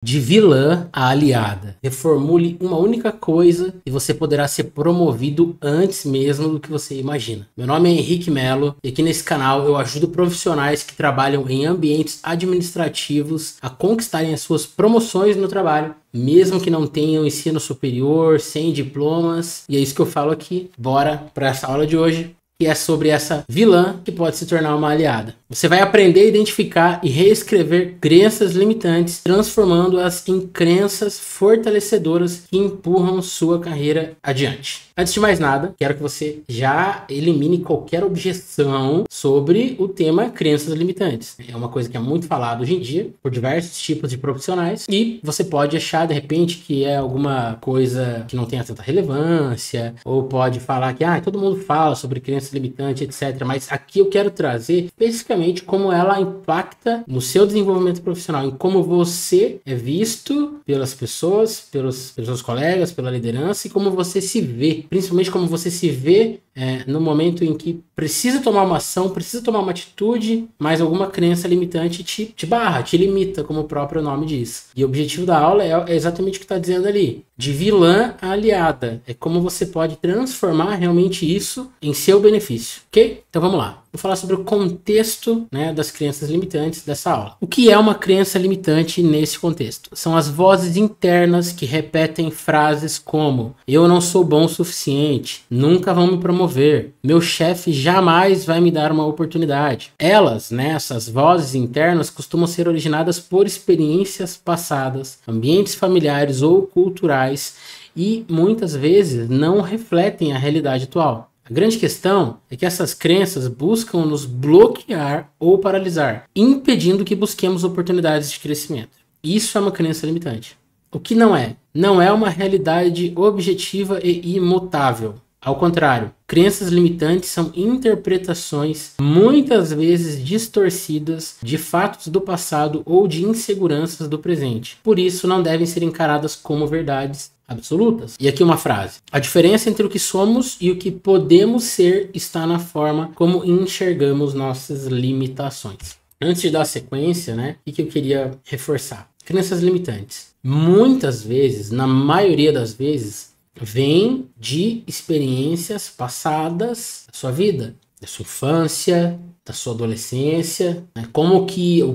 De vilã a aliada. Reformule uma única coisa e você poderá ser promovido antes mesmo do que você imagina. Meu nome é Henrique Melo e aqui nesse canal eu ajudo profissionais que trabalham em ambientes administrativos a conquistarem as suas promoções no trabalho, mesmo que não tenham ensino superior, sem diplomas. E é isso que eu falo aqui. Bora para essa aula de hoje, que é sobre essa vilã que pode se tornar uma aliada. Você vai aprender a identificar e reescrever crenças limitantes, transformando-as em crenças fortalecedoras que empurram sua carreira adiante. Antes de mais nada, quero que você já elimine qualquer objeção sobre o tema crenças limitantes. É uma coisa que é muito falada hoje em dia por diversos tipos de profissionais e você pode achar de repente que é alguma coisa que não tenha tanta relevância, ou pode falar que todo mundo fala sobre crenças limitantes, etc. Mas aqui eu quero trazer especificamente como ela impacta no seu desenvolvimento profissional, em como você é visto pelas pessoas, pelos seus colegas, pela liderança, e como você se vê, principalmente como você se vê no momento em que precisa tomar uma ação, precisa tomar uma atitude, mas alguma crença limitante te barra, te limita, como o próprio nome diz. E o objetivo da aula é exatamente o que está dizendo ali, de vilã a aliada. É como você pode transformar realmente isso em seu benefício, ok? Então vamos lá. Vou falar sobre o contexto, das crenças limitantes dessa aula. O que é uma crença limitante nesse contexto? São as vozes internas que repetem frases como: eu não sou bom o suficiente, nunca vão me promover, meu chefe jamais vai me dar uma oportunidade. Elas, essas vozes internas, costumam ser originadas por experiências passadas, ambientes familiares ou culturais, e muitas vezes não refletem a realidade atual. A grande questão é que essas crenças buscam nos bloquear ou paralisar, impedindo que busquemos oportunidades de crescimento. Isso é uma crença limitante. O que não é? Não é uma realidade objetiva e imutável. Ao contrário, crenças limitantes são interpretações muitas vezes distorcidas de fatos do passado ou de inseguranças do presente. Por isso, não devem ser encaradas como verdades absolutas. E aqui uma frase: a diferença entre o que somos e o que podemos ser está na forma como enxergamos nossas limitações. Antes de dar sequência, o que eu queria reforçar? Crenças limitantes. Muitas vezes, na maioria das vezes, vem de experiências passadas da sua vida, da sua infância, da sua adolescência, como que o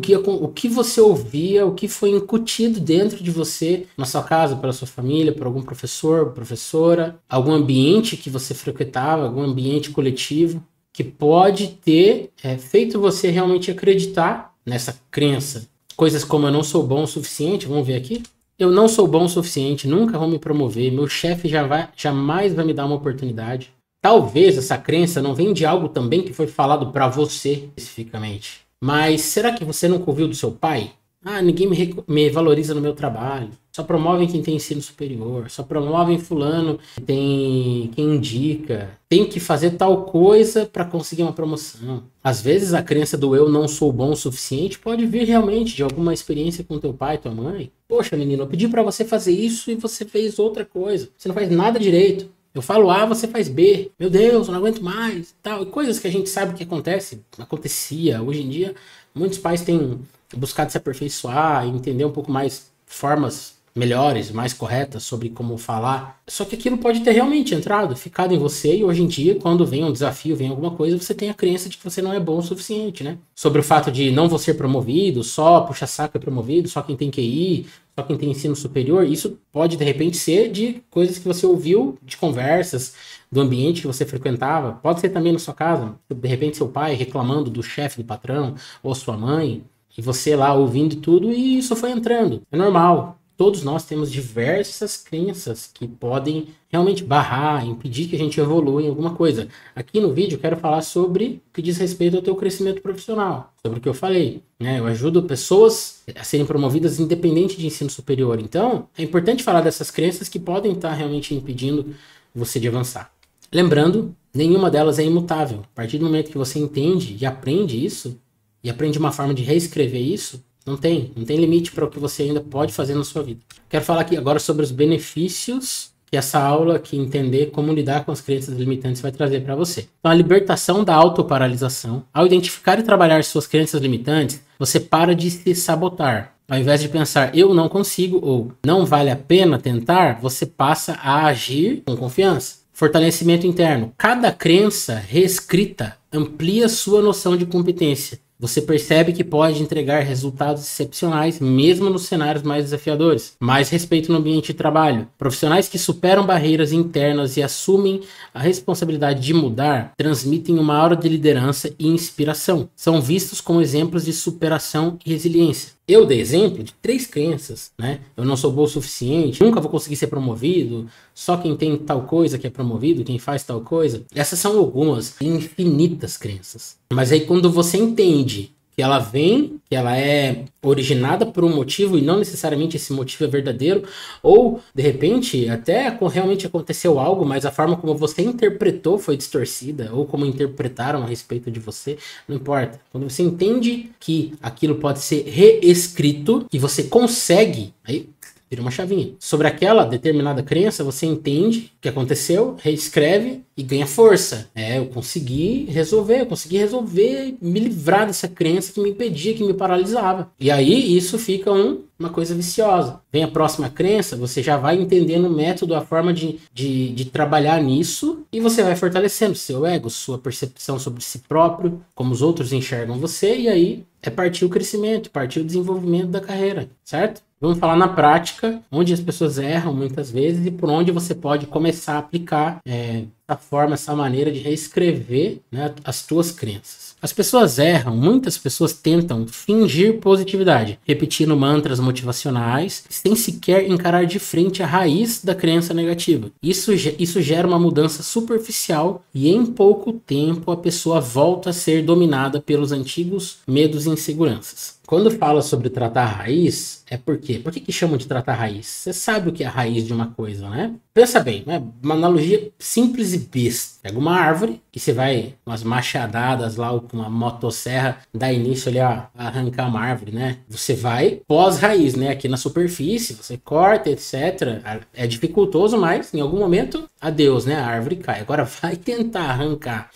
que você ouvia, o que foi incutido dentro de você, na sua casa, pela sua família, por algum professor, professora, algum ambiente que você frequentava, algum ambiente coletivo, que pode ter feito você realmente acreditar nessa crença. Coisas como: eu não sou bom o suficiente, vamos ver aqui. Eu não sou bom o suficiente, nunca vão me promover, meu chefe jamais vai me dar uma oportunidade. Talvez essa crença não venha de algo também que foi falado para você especificamente. Mas será que você nunca ouviu do seu pai? Ninguém me valoriza no meu trabalho. Só promovem quem tem ensino superior. Só promovem fulano que tem quem indica. Tem que fazer tal coisa para conseguir uma promoção. Às vezes a crença do eu não sou bom o suficiente pode vir realmente de alguma experiência com teu pai, tua mãe. Poxa, menino, eu pedi para você fazer isso e você fez outra coisa. Você não faz nada direito. Eu falo A, você faz B. Meu Deus, eu não aguento mais. Tal. E coisas que a gente sabe que acontecia. Hoje em dia, muitos pais têm buscado se aperfeiçoar e entender um pouco mais formas melhores, mais corretas sobre como falar. Só que aquilo pode ter realmente entrado, ficado em você, e hoje em dia, quando vem um desafio, vem alguma coisa, você tem a crença de que você não é bom o suficiente, Sobre o fato de não vou ser promovido, só puxa-saco é promovido, só quem tem QI, só quem tem ensino superior. Isso pode, de repente, ser de coisas que você ouviu, de conversas, do ambiente que você frequentava. Pode ser também na sua casa, de repente seu pai reclamando do chefe, do patrão, ou sua mãe, e você lá ouvindo tudo, e isso foi entrando. É normal. Todos nós temos diversas crenças que podem realmente barrar, impedir que a gente evolua em alguma coisa. Aqui no vídeo eu quero falar sobre o que diz respeito ao teu crescimento profissional, sobre o que eu falei. Eu ajudo pessoas a serem promovidas independente de ensino superior. Então, é importante falar dessas crenças que podem estar realmente impedindo você de avançar. Lembrando, nenhuma delas é imutável. A partir do momento que você entende e aprende isso, e aprende uma forma de reescrever isso, não tem limite para o que você ainda pode fazer na sua vida. Quero falar aqui agora sobre os benefícios que essa aula, que entender como lidar com as crenças limitantes, vai trazer para você. Então, a libertação da autoparalisação. Ao identificar e trabalhar suas crenças limitantes, você para de se sabotar. Ao invés de pensar eu não consigo ou não vale a pena tentar, você passa a agir com confiança. Fortalecimento interno. Cada crença reescrita amplia sua noção de competência. Você percebe que pode entregar resultados excepcionais mesmo nos cenários mais desafiadores. Mais respeito no ambiente de trabalho. Profissionais que superam barreiras internas e assumem a responsabilidade de mudar transmitem uma aura de liderança e inspiração. São vistos como exemplos de superação e resiliência. Eu dei exemplo de 3 crenças, né? Eu não sou bom o suficiente, nunca vou conseguir ser promovido, só quem tem tal coisa que é promovido, quem faz tal coisa. Essas são algumas infinitas crenças. Mas aí quando você entende que ela vem, que ela é originada por um motivo e não necessariamente esse motivo é verdadeiro, ou de repente até realmente aconteceu algo, mas a forma como você interpretou foi distorcida, ou como interpretaram a respeito de você, não importa. Quando você entende que aquilo pode ser reescrito, que você consegue, aí vira uma chavinha. Sobre aquela determinada crença, você entende o que aconteceu, reescreve e ganha força. Eu consegui resolver, me livrar dessa crença que me impedia, que me paralisava. E aí isso fica uma coisa viciosa. Vem a próxima crença, você já vai entendendo o método, a forma de trabalhar nisso, e você vai fortalecendo seu ego, sua percepção sobre si próprio, como os outros enxergam você, e aí é partir o crescimento, partir o desenvolvimento da carreira, certo? Vamos falar na prática, onde as pessoas erram muitas vezes e por onde você pode começar a aplicar essa forma, essa maneira de reescrever, né, as tuas crenças. As pessoas erram, muitas pessoas tentam fingir positividade, repetindo mantras motivacionais, sem sequer encarar de frente a raiz da crença negativa. Isso gera uma mudança superficial e em pouco tempo a pessoa volta a ser dominada pelos antigos medos e inseguranças. Quando fala sobre tratar a raiz, é por quê? Por que chamam de tratar a raiz? Você sabe o que é a raiz de uma coisa, né? Pensa bem, né? Uma analogia simples e besta. Pega uma árvore e você vai, umas machadadas lá, com uma motosserra, dar início ali a arrancar uma árvore, né? Você vai pós-raiz, né? Aqui na superfície, você corta, etc. É dificultoso, mas em algum momento, adeus, né? A árvore cai. Agora vai tentar arrancar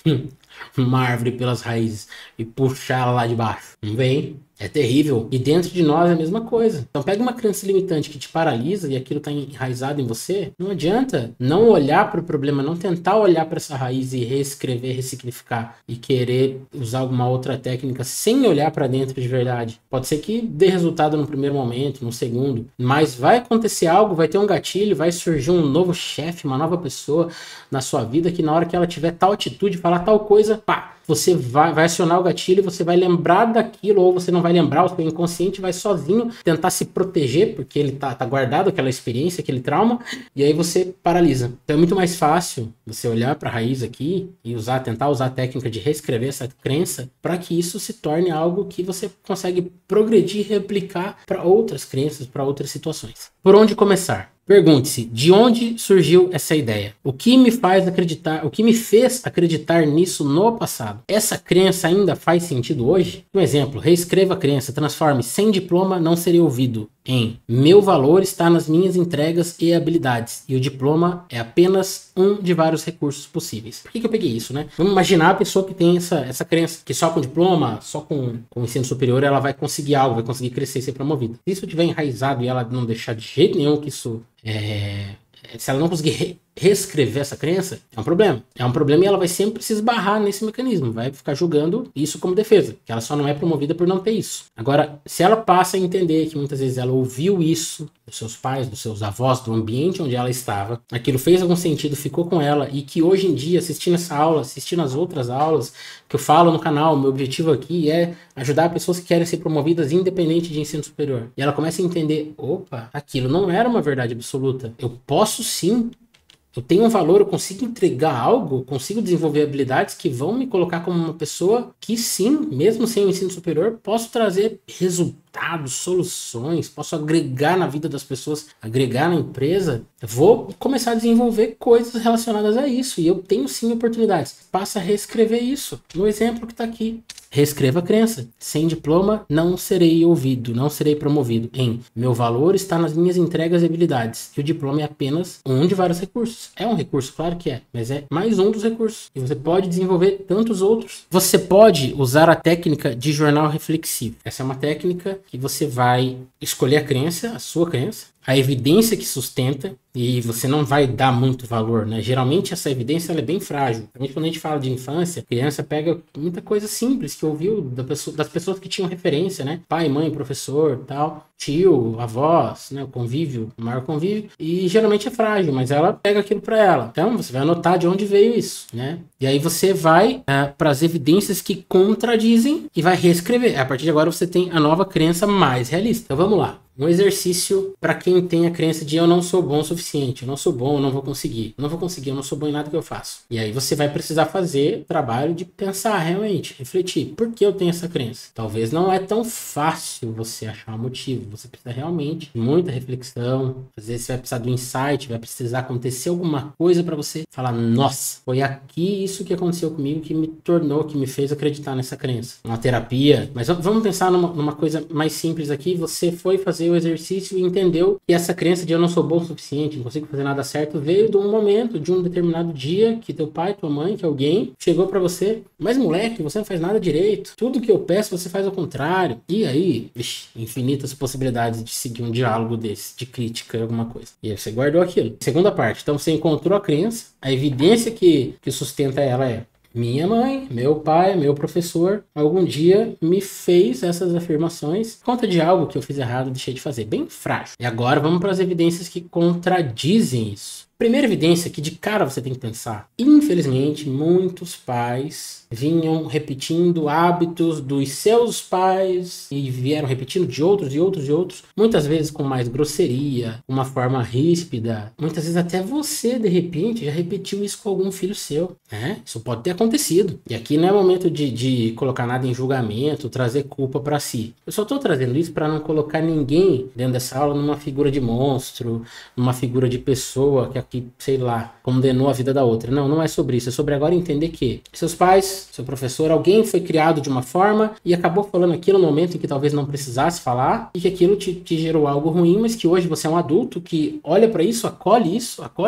uma árvore pelas raízes e puxar ela lá de baixo. Não vem. É terrível. E dentro de nós é a mesma coisa. Então pega uma crença limitante que te paralisa e aquilo está enraizado em você. Não adianta não olhar para o problema, não tentar olhar para essa raiz e reescrever, ressignificar e querer usar alguma outra técnica sem olhar para dentro de verdade. Pode ser que dê resultado no primeiro momento, no segundo, mas vai acontecer algo, vai ter um gatilho, vai surgir um novo chefe, uma nova pessoa na sua vida que na hora que ela tiver tal atitude, falar tal coisa, pá, você vai acionar o gatilho, você vai lembrar daquilo, ou você não vai lembrar, o seu inconsciente vai sozinho tentar se proteger, porque ele tá guardado aquela experiência, aquele trauma, e aí você paralisa. Então é muito mais fácil você olhar para a raiz aqui e tentar usar a técnica de reescrever essa crença para que isso se torne algo que você consegue progredir e replicar para outras crenças, para outras situações. Por onde começar? Pergunte-se, de onde surgiu essa ideia? O que me fez acreditar nisso no passado? Essa crença ainda faz sentido hoje? Um exemplo, reescreva a crença, transforme sem diploma não serei ouvido em meu valor está nas minhas entregas e habilidades, e o diploma é apenas um de vários recursos possíveis. Por que eu peguei isso, né? Vamos imaginar a pessoa que tem essa crença, que só com diploma, só com ensino superior, ela vai conseguir algo, vai conseguir crescer e ser promovida. Se isso tiver enraizado e ela não deixar de jeito nenhum que isso se ela não conseguir reescrever essa crença, é um problema. É um problema e ela vai sempre se esbarrar nesse mecanismo, vai ficar julgando isso como defesa, que ela só não é promovida por não ter isso. Agora, se ela passa a entender que muitas vezes ela ouviu isso dos seus pais, dos seus avós, do ambiente onde ela estava, aquilo fez algum sentido, ficou com ela, e que hoje em dia, assistindo essa aula, assistindo as outras aulas que eu falo no canal, meu objetivo aqui é ajudar pessoas que querem ser promovidas independente de ensino superior. E ela começa a entender, opa, aquilo não era uma verdade absoluta. Eu posso sim, eu tenho um valor, eu consigo entregar algo, consigo desenvolver habilidades que vão me colocar como uma pessoa que sim, mesmo sem o ensino superior, posso trazer resultados, soluções, posso agregar na vida das pessoas, agregar na empresa. Eu vou começar a desenvolver coisas relacionadas a isso e eu tenho sim oportunidades. Passa a reescrever isso no exemplo que está aqui. Reescreva a crença. Sem diploma, não serei ouvido, não serei promovido. Em meu valor está nas minhas entregas e habilidades. E o diploma é apenas um de vários recursos. É um recurso, claro que é, mas é mais um dos recursos. E você pode desenvolver tantos outros. Você pode usar a técnica de jornal reflexivo. Essa é uma técnica prática que você vai escolher a crença, a sua crença, a evidência que sustenta, e você não vai dar muito valor, né? Geralmente essa evidência ela é bem frágil. Principalmente quando a gente fala de infância, a criança pega muita coisa simples que ouviu das pessoas que tinham referência, né? Pai, mãe, professor, tal, tio, avós, né? O convívio, o maior convívio. E geralmente é frágil, mas ela pega aquilo para ela. Então você vai anotar de onde veio isso, né? E aí você vai para as evidências que contradizem e vai reescrever. A partir de agora você tem a nova crença mais realista. Então vamos lá. Um exercício para quem tem a crença de eu não sou bom o suficiente, eu não sou bom, eu não vou conseguir, eu não sou bom em nada que eu faço. E aí você vai precisar fazer o trabalho de pensar realmente, refletir, por que eu tenho essa crença? Talvez não é tão fácil você achar um motivo, você precisa realmente de muita reflexão, às vezes você vai precisar do insight, vai precisar acontecer alguma coisa para você falar, nossa, foi aqui isso que aconteceu comigo que me tornou, que me fez acreditar nessa crença. Uma terapia, mas vamos pensar numa coisa mais simples aqui, você foi fazer o exercício e entendeu que essa crença de eu não sou bom o suficiente, não consigo fazer nada certo, veio de um momento, de um determinado dia que teu pai, tua mãe, que alguém chegou pra você, mas moleque, você não faz nada direito, tudo que eu peço você faz ao contrário. E aí, infinitas possibilidades de seguir um diálogo desse, de crítica, alguma coisa. E aí você guardou aquilo. Segunda parte, então você encontrou a crença, a evidência que sustenta ela é minha mãe, meu pai, meu professor, algum dia me fez essas afirmações. Conta de algo que eu fiz errado, deixei de fazer. Bem frágil. E agora vamos para as evidências que contradizem isso. Primeira evidência que de cara você tem que pensar. Infelizmente, muitos pais vinham repetindo hábitos dos seus pais e vieram repetindo de outros e outros e outros, muitas vezes com mais grosseria, uma forma ríspida. Muitas vezes até você, de repente, já repetiu isso com algum filho seu, né? Isso pode ter acontecido. E aqui não é momento de colocar nada em julgamento, trazer culpa para si. Eu só tô trazendo isso para não colocar ninguém dentro dessa aula numa figura de monstro, numa figura de pessoa que, sei lá, condenou a vida da outra. Não, não é sobre isso. É sobre agora entender que seus pais, seu professor, alguém foi criado de uma forma e acabou falando aquilo no momento em que talvez não precisasse falar e que aquilo te gerou algo ruim, mas que hoje você é um adulto que olha para isso, acolhe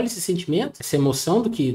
esse sentimento, essa emoção do que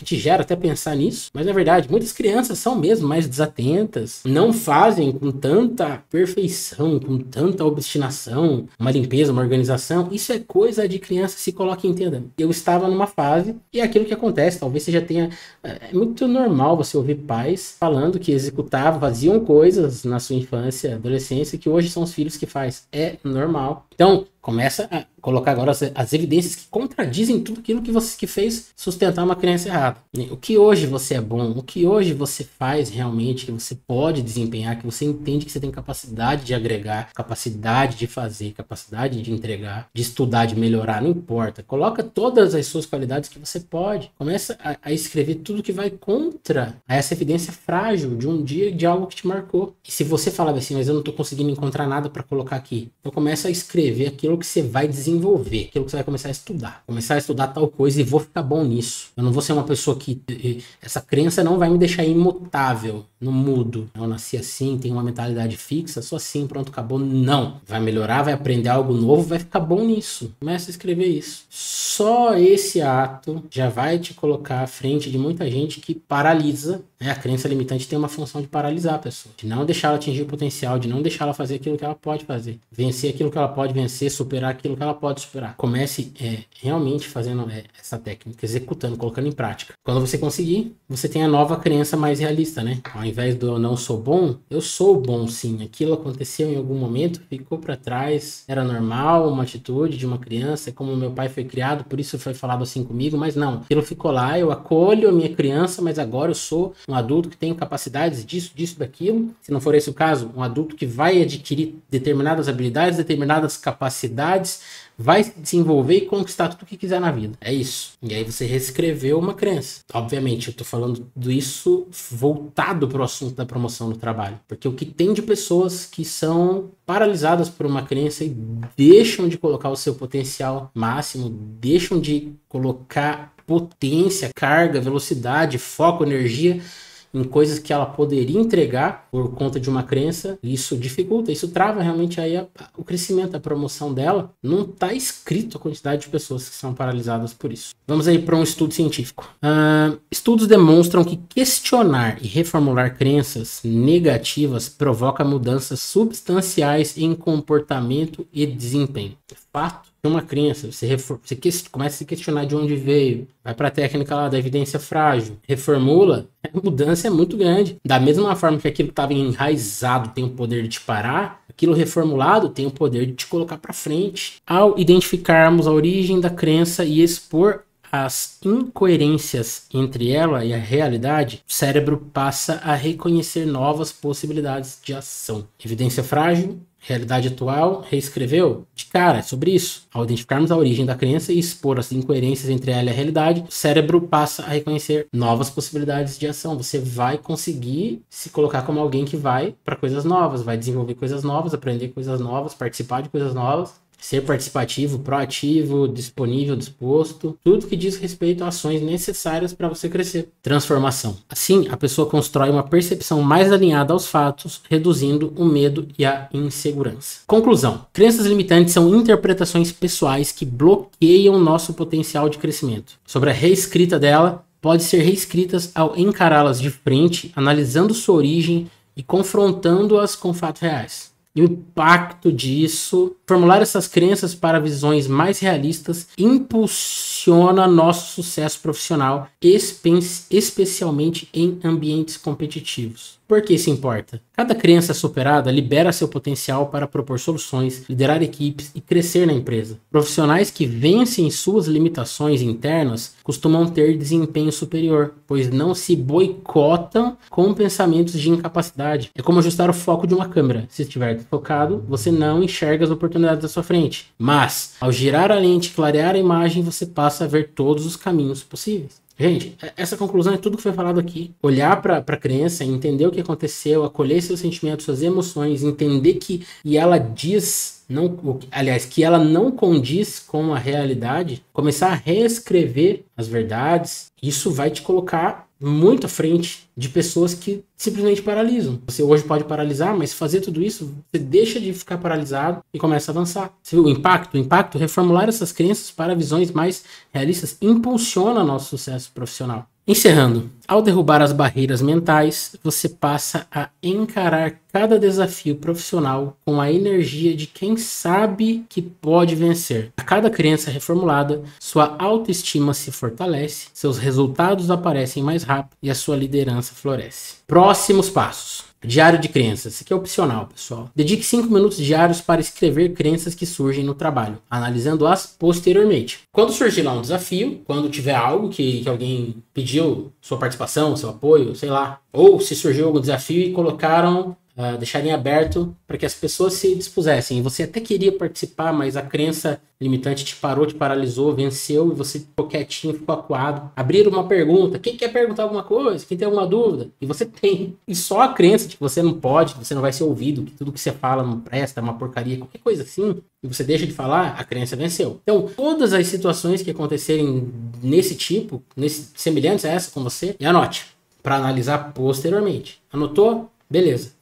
te gera até pensar nisso. Mas na verdade, muitas crianças são mesmo mais desatentas, não fazem com tanta perfeição, com tanta obstinação, uma limpeza, uma organização. Isso é coisa de criança, se coloque e entenda. Eu estava numa fase e é aquilo que acontece, talvez você já tenha... É muito normal você ouvir pais falando que executavam, faziam coisas na sua infância, adolescência, que hoje são os filhos que faz. É normal. Então, começa a colocar agora as evidências que contradizem tudo aquilo que você que fez sustentar uma crença errada. O que hoje você é bom, o que hoje você faz realmente, que você pode desempenhar, que você entende que você tem capacidade de agregar, capacidade de fazer, capacidade de entregar, de estudar, de melhorar, não importa. Coloca todas as suas qualidades que você pode. Começa a escrever tudo que vai contra essa evidência frágil de um dia, de algo que te marcou. E se você falava assim, mas eu não estou conseguindo encontrar nada para colocar aqui, então começa a escrever aquilo que você vai desenvolver, aquilo que você vai começar a estudar. Começar a estudar tal coisa e vou ficar bom nisso. Eu não vou ser uma pessoa que... Essa crença não vai me deixar imutável, no mudo. Eu nasci assim, tenho uma mentalidade fixa, sou assim, pronto, acabou. Não. Vai melhorar, vai aprender algo novo, vai ficar bom nisso. Começa a escrever isso. Só esse ato já vai te colocar à frente de muita gente que paralisa, né? A crença limitante tem uma função de paralisar a pessoa, de não deixar ela atingir o potencial, de não deixar ela fazer aquilo que ela pode fazer, vencer aquilo que ela pode vencer, superar aquilo que ela pode superar. Comece realmente fazendo essa técnica, executando, colocando em prática. Quando você conseguir, você tem a nova crença mais realista, né? Ao invés do eu não sou bom, eu sou bom sim. Aquilo aconteceu em algum momento, ficou para trás, era normal, uma atitude de uma criança, é como meu pai foi criado, por isso foi falado assim comigo, mas não. Aquilo ficou lá, eu acolho a minha criança, mas agora eu sou um adulto que tem capacidades disso, daquilo. Se não for esse o caso, um adulto que vai adquirir determinadas habilidades, determinadas capacidades, vai se desenvolver e conquistar tudo o que quiser na vida. É isso. E aí você reescreveu uma crença. Obviamente, eu tô falando disso voltado pro assunto da promoção no trabalho. Porque o que tem de pessoas que são paralisadas por uma crença e deixam de colocar o seu potencial máximo, deixam de colocar potência, carga, velocidade, foco, energia em coisas que ela poderia entregar por conta de uma crença. Isso dificulta, isso trava realmente aí o crescimento, a promoção dela. Não está escrito a quantidade de pessoas que são paralisadas por isso. Vamos aí para um estudo científico. Estudos demonstram que questionar e reformular crenças negativas provoca mudanças substanciais em comportamento e desempenho. É fato. Uma crença, você começa a se questionar de onde veio, vai para a técnica lá da evidência frágil, reformula, a mudança é muito grande. Da mesma forma que aquilo que estava enraizado tem o poder de te parar, aquilo reformulado tem o poder de te colocar para frente. Ao identificarmos a origem da crença e expor as incoerências entre ela e a realidade, o cérebro passa a reconhecer novas possibilidades de ação. Evidência frágil, realidade atual, reescreveu? De cara, é sobre isso. Ao identificarmos a origem da crença e expor as incoerências entre ela e a realidade, o cérebro passa a reconhecer novas possibilidades de ação. Você vai conseguir se colocar como alguém que vai para coisas novas, vai desenvolver coisas novas, aprender coisas novas, participar de coisas novas. Ser participativo, proativo, disponível, disposto. Tudo que diz respeito a ações necessárias para você crescer. Transformação. Assim, a pessoa constrói uma percepção mais alinhada aos fatos, reduzindo o medo e a insegurança. Conclusão. Crenças limitantes são interpretações pessoais que bloqueiam nosso potencial de crescimento. Sobre a reescrita dela, pode ser reescritas ao encará-las de frente, analisando sua origem e confrontando-as com fatos reais. E o impacto disso, formular essas crenças para visões mais realistas, impulsiona nosso sucesso profissional, especialmente em ambientes competitivos. Por que isso importa? Cada crença superada libera seu potencial para propor soluções, liderar equipes e crescer na empresa. Profissionais que vencem suas limitações internas costumam ter desempenho superior, pois não se boicotam com pensamentos de incapacidade. É como ajustar o foco de uma câmera. Se estiver focado, você não enxerga as oportunidades à sua frente. Mas, ao girar a lente e clarear a imagem, você passa a ver todos os caminhos possíveis. Gente, essa conclusão é tudo que foi falado aqui. Olhar para a crença, entender o que aconteceu, acolher seus sentimentos, suas emoções, entender que ela diz, que ela não condiz com a realidade, começar a reescrever as verdades, isso vai te colocar muito à frente de pessoas que simplesmente paralisam. Você hoje pode paralisar, mas fazer tudo isso, você deixa de ficar paralisado e começa a avançar. Você viu o impacto? O impacto, reformular essas crenças para visões mais realistas, impulsiona nosso sucesso profissional. Encerrando, ao derrubar as barreiras mentais, você passa a encarar cada desafio profissional com a energia de quem sabe que pode vencer. A cada crença reformulada, sua autoestima se fortalece, seus resultados aparecem mais rápido e a sua liderança floresce. Próximos passos. Diário de crenças. Isso aqui é opcional, pessoal. Dedique 5 minutos diários para escrever crenças que surgem no trabalho, analisando-as posteriormente. Quando surgir lá um desafio, quando tiver algo que alguém pediu sua participação, seu apoio, sei lá, ou se surgiu algum desafio e colocaram, deixarem aberto para que as pessoas se dispusessem. E você até queria participar, mas a crença limitante te parou, te paralisou, venceu e você ficou quietinho, ficou acuado. Abriram uma pergunta. Quem quer perguntar alguma coisa? Quem tem alguma dúvida? E você tem. E só a crença de que você não pode, que você não vai ser ouvido, que tudo que você fala não presta, é uma porcaria, qualquer coisa assim, e você deixa de falar, a crença venceu. Então, todas as situações que acontecerem nesse tipo, semelhantes a essa com você, e anote, para analisar posteriormente. Anotou? Beleza.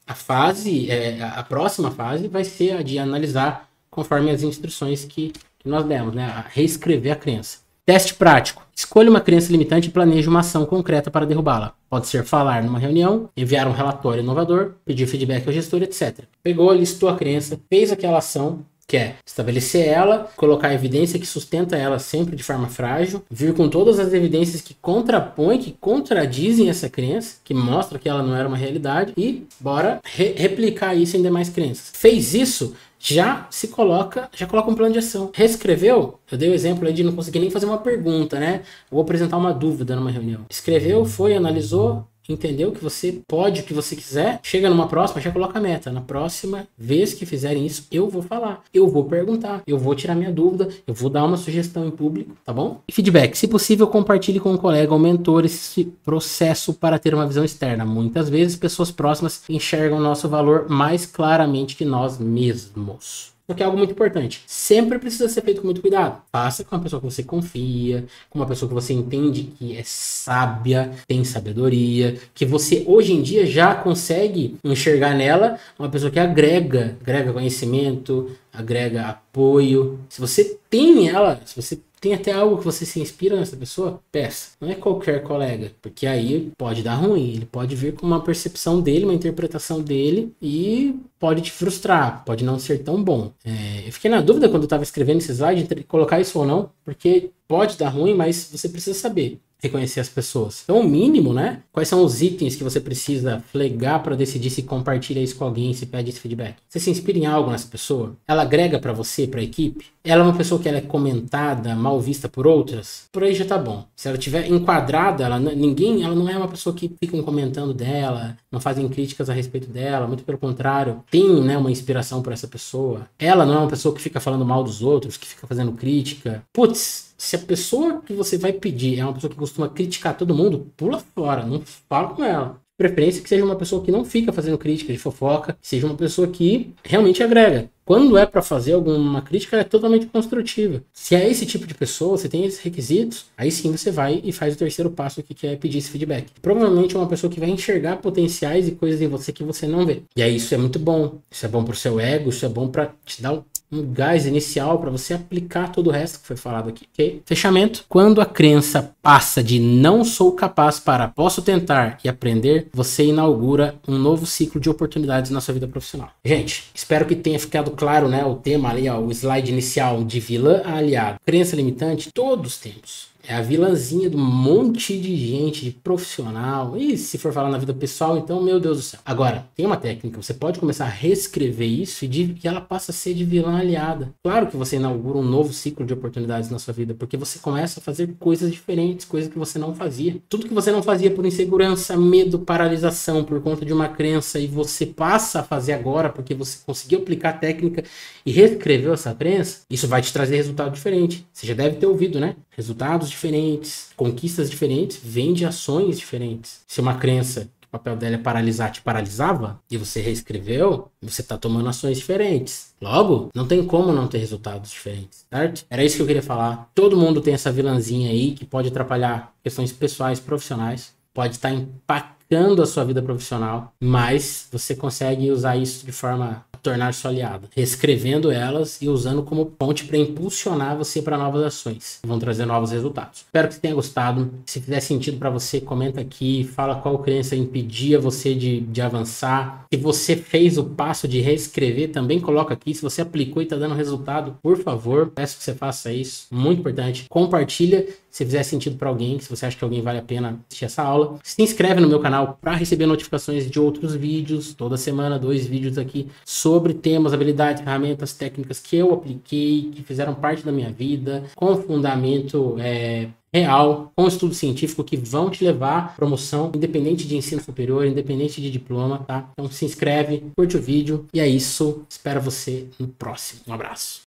A próxima fase vai ser a de analisar conforme as instruções que nós demos, né? A reescrever a crença. Teste prático. Escolha uma crença limitante e planeje uma ação concreta para derrubá-la. Pode ser falar numa reunião, enviar um relatório inovador, pedir feedback ao gestor, etc. Pegou, listou a crença, fez aquela ação, que é estabelecer ela, colocar a evidência que sustenta ela sempre de forma frágil, vir com todas as evidências que contrapõem, que contradizem essa crença, que mostra que ela não era uma realidade, e bora replicar isso em demais crenças. Fez isso, já coloca um plano de ação. Reescreveu, eu dei o exemplo aí de não conseguir nem fazer uma pergunta, né? Vou apresentar uma dúvida numa reunião. Escreveu, foi, analisou, entendeu que você pode o que você quiser, chega numa próxima, já coloca a meta. Na próxima vez que fizerem isso, eu vou falar, eu vou perguntar, eu vou tirar minha dúvida, eu vou dar uma sugestão em público, tá bom? E feedback, se possível, compartilhe com um colega ou mentor esse processo para ter uma visão externa. Muitas vezes, pessoas próximas enxergam nosso valor mais claramente que nós mesmos. Só que é algo muito importante. Sempre precisa ser feito com muito cuidado. Faça com uma pessoa que você confia, com uma pessoa que você entende que é sábia, tem sabedoria, que você hoje em dia já consegue enxergar nela uma pessoa que agrega conhecimento, agrega apoio. Se você tem ela, se você tem até algo que você se inspira nessa pessoa, peça. Não é qualquer colega, porque aí pode dar ruim. Ele pode vir com uma percepção dele, uma interpretação dele e pode te frustrar, pode não ser tão bom. Eu fiquei na dúvida quando eu estava escrevendo esse slide entre colocar isso ou não, porque pode dar ruim, mas você precisa saber reconhecer as pessoas. Então, o mínimo, né? Quais são os itens que você precisa flegar para decidir se compartilha isso com alguém, se pede esse feedback? Você se inspira em algo nessa pessoa? Ela agrega para você, para a equipe? Ela é uma pessoa que ela é comentada, mal vista por outras? Por aí já tá bom. Se ela estiver enquadrada, ela não é uma pessoa que ficam comentando dela, não fazem críticas a respeito dela, muito pelo contrário, tem, né, uma inspiração por essa pessoa. Ela não é uma pessoa que fica falando mal dos outros, que fica fazendo crítica. Putz, se a pessoa que você vai pedir é uma pessoa que costuma criticar todo mundo, pula fora, não fala com ela. Preferência que seja uma pessoa que não fica fazendo crítica de fofoca, seja uma pessoa que realmente agrega. Quando é para fazer alguma crítica, é totalmente construtiva. Se é esse tipo de pessoa, você tem esses requisitos, aí sim você vai e faz o terceiro passo aqui, que é pedir esse feedback. Provavelmente é uma pessoa que vai enxergar potenciais e coisas em você que você não vê. E aí isso é muito bom. Isso é bom pro seu ego, isso é bom para te dar um gás inicial para você aplicar todo o resto que foi falado aqui, ok? Fechamento. Quando a crença passa de não sou capaz para posso tentar e aprender, você inaugura um novo ciclo de oportunidades na sua vida profissional. Gente, espero que tenha ficado claro, né, o tema ali, ó, o slide inicial de vilã a aliado. Crença limitante, todos temos. É a vilãzinha de um monte de gente, de profissional. E se for falar na vida pessoal, então, meu Deus do céu. Agora, tem uma técnica. Você pode começar a reescrever isso e que ela passa a ser de vilã aliada. Claro que você inaugura um novo ciclo de oportunidades na sua vida, porque você começa a fazer coisas diferentes, coisas que você não fazia. Tudo que você não fazia por insegurança, medo, paralisação, por conta de uma crença, e você passa a fazer agora porque você conseguiu aplicar a técnica e reescreveu essa crença, isso vai te trazer resultado diferente. Você já deve ter ouvido, né? Resultados diferentes, conquistas diferentes, vêm de ações diferentes. Se uma crença, que o papel dela é paralisar, te paralisava, e você reescreveu, você está tomando ações diferentes. Logo, não tem como não ter resultados diferentes, certo? Era isso que eu queria falar. Todo mundo tem essa vilãzinha aí que pode atrapalhar questões pessoais, profissionais, pode estar impactando a sua vida profissional, mas você consegue usar isso de forma a tornar sua aliada, reescrevendo elas e usando como ponte para impulsionar você para novas ações, que vão trazer novos resultados. Espero que você tenha gostado. Se fizer sentido para você, comenta aqui, fala qual crença impedia você de avançar. Se você fez o passo de reescrever, também coloca aqui. Se você aplicou e está dando resultado, por favor, peço que você faça isso. Muito importante. Compartilha se fizer sentido para alguém, se você acha que alguém vale a pena assistir essa aula. Se inscreve no meu canal para receber notificações de outros vídeos. Toda semana, 2 vídeos aqui sobre temas, habilidades, ferramentas, técnicas que eu apliquei, que fizeram parte da minha vida, com fundamento real, com estudo científico que vão te levar à promoção, independente de ensino superior, independente de diploma, tá? Então se inscreve, curte o vídeo e é isso. Espero você no próximo. Um abraço.